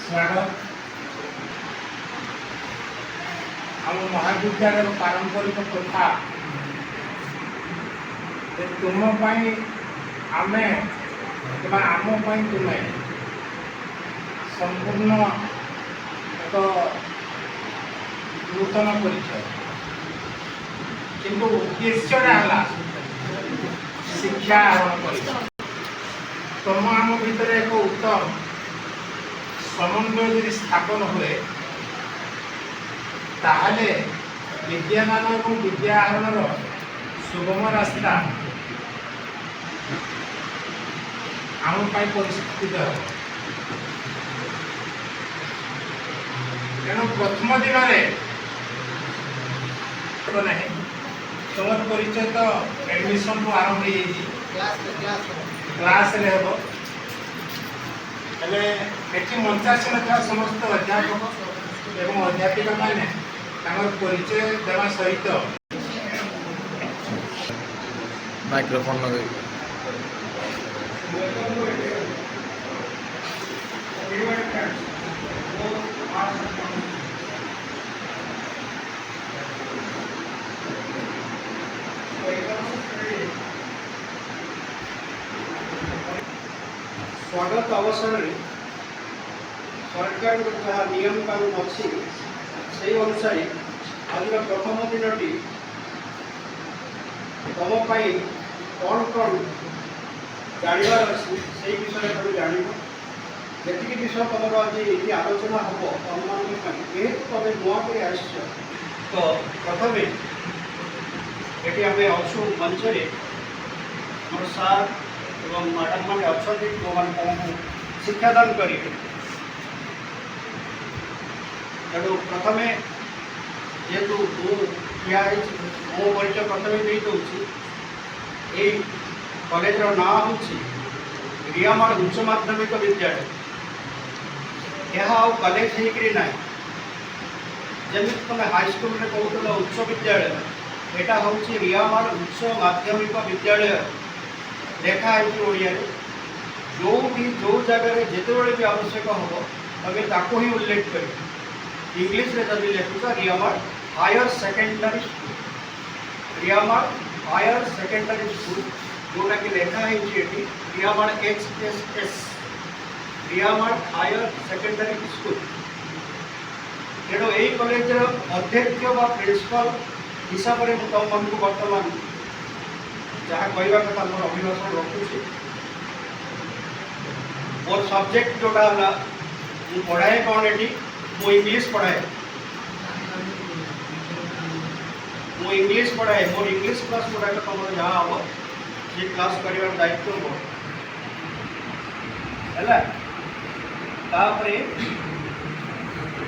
स्वागत आम महाविद्यालय पारंपरिक प्रथा तुम आमे आम तुम्हें संपूर्ण एक नूतन परिचय किंतु उद्देश्य शिक्षा आहरण कर तुम आम भितर एक उत्तम समन्वय यदि स्थापन हुए ताहले विद्यादान और विद्या आहरण सुगम रास्ता आम परिस्थित हो। तेणु प्रथम दिन में तुम परिचय तो एडमिशन को आरंभ हो क्लास हम एटी मंचासीन था समस्त अध्यापक एवं अध्यापिका मैंने परिचय देवा सहित माइक्रोफोन लगे स्वागत अवसर में सरकार जहाँ नियम कानून अच्छी से अनुसार आज प्रथम दिन तुम कौन कौन जानवर अच्छी से विषय तुम जान जी विषय तुम आज ये आलोचना हम तुम मान तुम नुआ कर आस तो प्रथम ये आम अच्छु मंच मोर सार एवं मैडम मैंने अच्छा जो मैंने तुमको शिक्षादान करेंगे तेणु प्रथमे जेहेतु ठिया मो परिचय प्रथमे दे दूँ ये कॉलेज ना हूँ रियामाड़ उच्च माध्यमिक विद्यालय। यह कॉलेज होना जमी तुम हाईस्कल में कहूल उच्च विद्यालय यहाँ हूँ रियामाड़ उच्च माध्यमिक विद्यालय लिखाई ओडिया जो भी जो जगह जिते भी आवश्यक हम तमें ताको ही उल्लेख कर इंग्लीश रे जब लिखुच रियामाड़ हायर सेकेंडरी स्कूल रियामाड़ हायर सेकेंडरी स्कूल जोटा कि लिखाई रियामाड़ HSS रियामाड़ हायर सेकेंडरी स्कूल। तेणु यही कॉलेज अध्यक्ष व प्रिंसिपल हिसाब से तुम मन को बर्तमान जहाँ कहवा कथा मोर अभिभाषण रखुची मोर सब्जेक्ट जोटा है पढ़ाए कौन ये मो इंग्लीश पढ़ाए मोर इंग्लीश क्लास पढ़ाए तुम जहाँ हम से क्लास कर दायित्व है तापर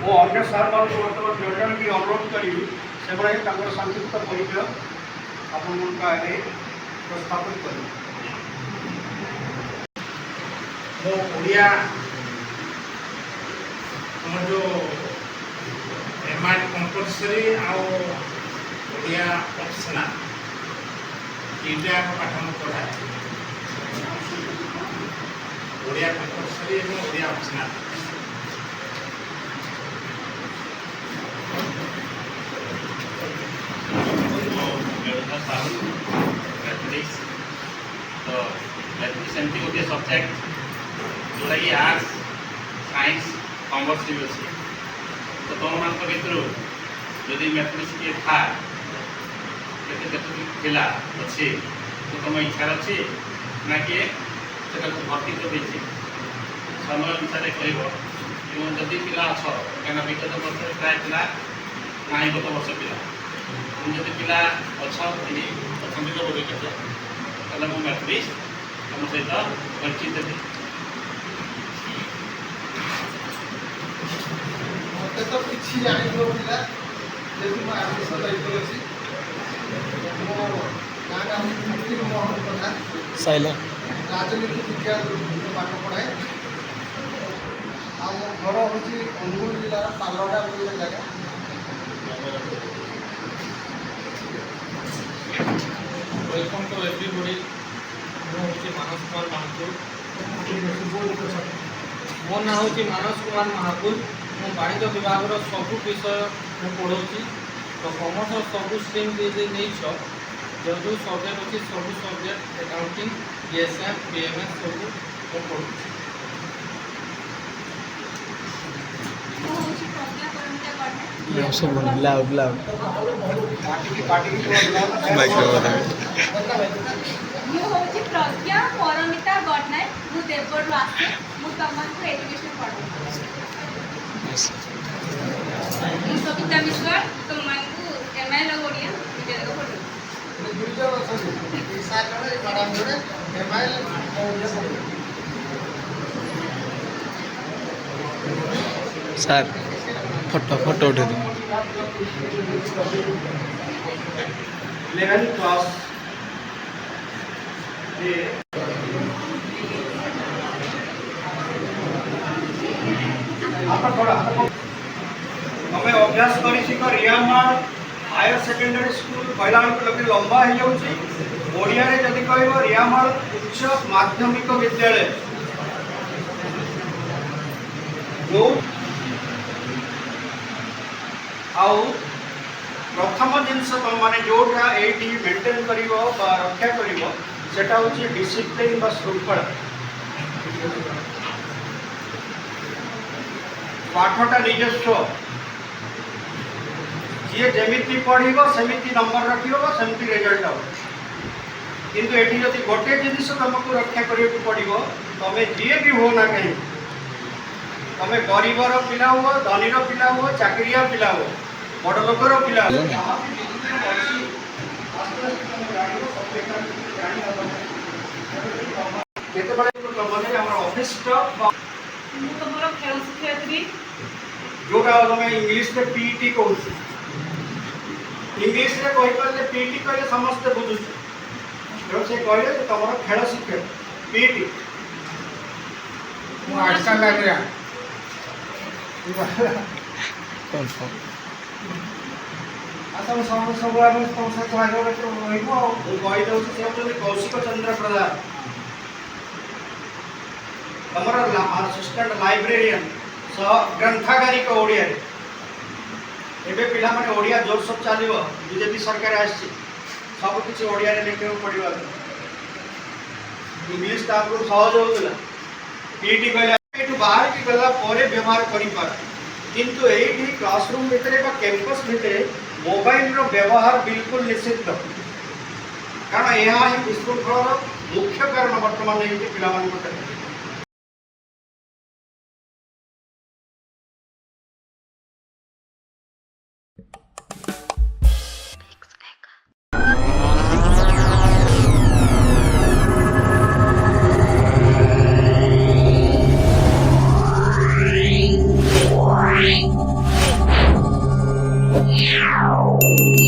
वो अन्य सार मान बर्तमान जन जन की अनुरोध करी से संक्षिप्त परिचय आपण आगे प्रस्थापित कर मो ओडिया हम जो एमआई कंपलसरी आडिया ऑप्शनल दुईटा पाठ मुझे पढ़ाए ओडिया कंपलसरी और ओडिया ऑप्शनल। तो सेमती गोटे सब्जेक्ट जोटा कि आर्ट्स साइंस कॉमर्स भी अच्छे तो तुम मान भर जदि मैथमेटिक्स किए था पिला अच्छे तो तुम इच्छा अच्छे ना किए से भर्ती कर समय अनुसार कह जदि पिला अछ क्या विगत वर्ष प्राय पिला ना गत वर्ष पिला जब पिला अच्छा बोली कहते मुझे मैथमेटिक्स तुम सहित परिचित थे मत तो किसी जान पिला जब मैं आदर्श दायित्व मो ना नाम मोहन प्रधान साइलेंट राजनीति विज्ञान पाठ पढ़ाए आ मो घर हूँ अनुगुल जिलार पालड़ा बोल जगह। वेलकम टू एवरीबॉडी हूँ मानस कुमार महाकुल मो ना हूँ मानस कुमार महाकुल मु वाणिज्य विभाग सबू विषय मैं पढ़ाऊँगी तो कॉमर्स सबू स्ट्रीम नहीं जो जो सब्जेक्ट अच्छी सबू सब्जेक्ट अकाउंटिंग DSM PMS सबू मैं पढ़ाऊँगी। सब लाउड लाउड ମୁଁ ହେଉଛି ପ୍ରଜ୍ଞା ପରମିତା ଗଡ଼ନାୟକ ମୁଁ ଦେବଗଡ଼ରୁ ଆସେ ମୁଁ ତମକୁ ଏଜୁକେସନ୍ ପଢ଼ାଉଛି। ମୁଁ ସବିତା ବିଶ୍ୱାଳ ତୁମମାନଙ୍କୁ MIL ଓଡ଼ିଆ ବିଦ୍ୟାଳୟ ପଢ଼ାଉଛି। ଦୁଇ ଜଣ ଅଛନ୍ତି ସାର୍ ଜଣେ ମ୍ୟାଡ଼ାମ୍ ଜଣେ MIL ଓଡ଼ିଆ ପଢ଼ାଉଛି। सर फोटो फोटो उठे 11th क्लास हमें अभ्यास कर रियामाड़ हायर सेकेंडरी स्कूल कहला बेलू लंबा हो जाऊँगी ओडिया जदि कह रियामाड़ उच्च माध्यमिक विद्यालय जो आउ प्रथम जिनस मैंने जोटा ये मेंटेन कर रक्षा कर हूँ डिसिप्लिन बा श्रृंखला पाठटा निजस्व जी जमी पढ़ सेमती नंबर रख सेमती रिजल्ट हम किंतु ये जब गोटे जिनिस तुमको रक्षा करने पड़ो तुम जी भी हो ना कहीं तुम गरीबर पिला हुआ धनीर पिला हुआ चाकरिया पिला हुआ बड़ लोकर पिला ମୁଁ ତୁମର ଖେଳ ଶିକ୍ଷୟିତ୍ରୀ जोटा तुम इंग्लीश में पीटी कहूँ इंग्लीश में कहीपर पीटी कहले समस्ते बुझुछ तेणु से कहले तुम खेल शिक्षक पीटी आजकल लाइब्रेरी आसम सब तुम से कहीदे से कौशिक चंद्र प्रधान तुम असिस्टेंट लाइब्रेरियन सह ग्रंथागारिक ओडिया एबे पिला माने ओडिया जोरसोर चलो बीजेपी सरकार आसी सब किसी ओडिया लिखा पड़ा इंग्लीश तो आपको सहज होता पीटी कहले बाहर की गला व्यवहार कर किंतु यही क्लासरूम भितर कैंपस भितर मोबाइल रो व्यवहार बिल्कुल निषिद्ध कारण यह विशृंखल मुख्य कारण बर्तमान ये पिला Wow.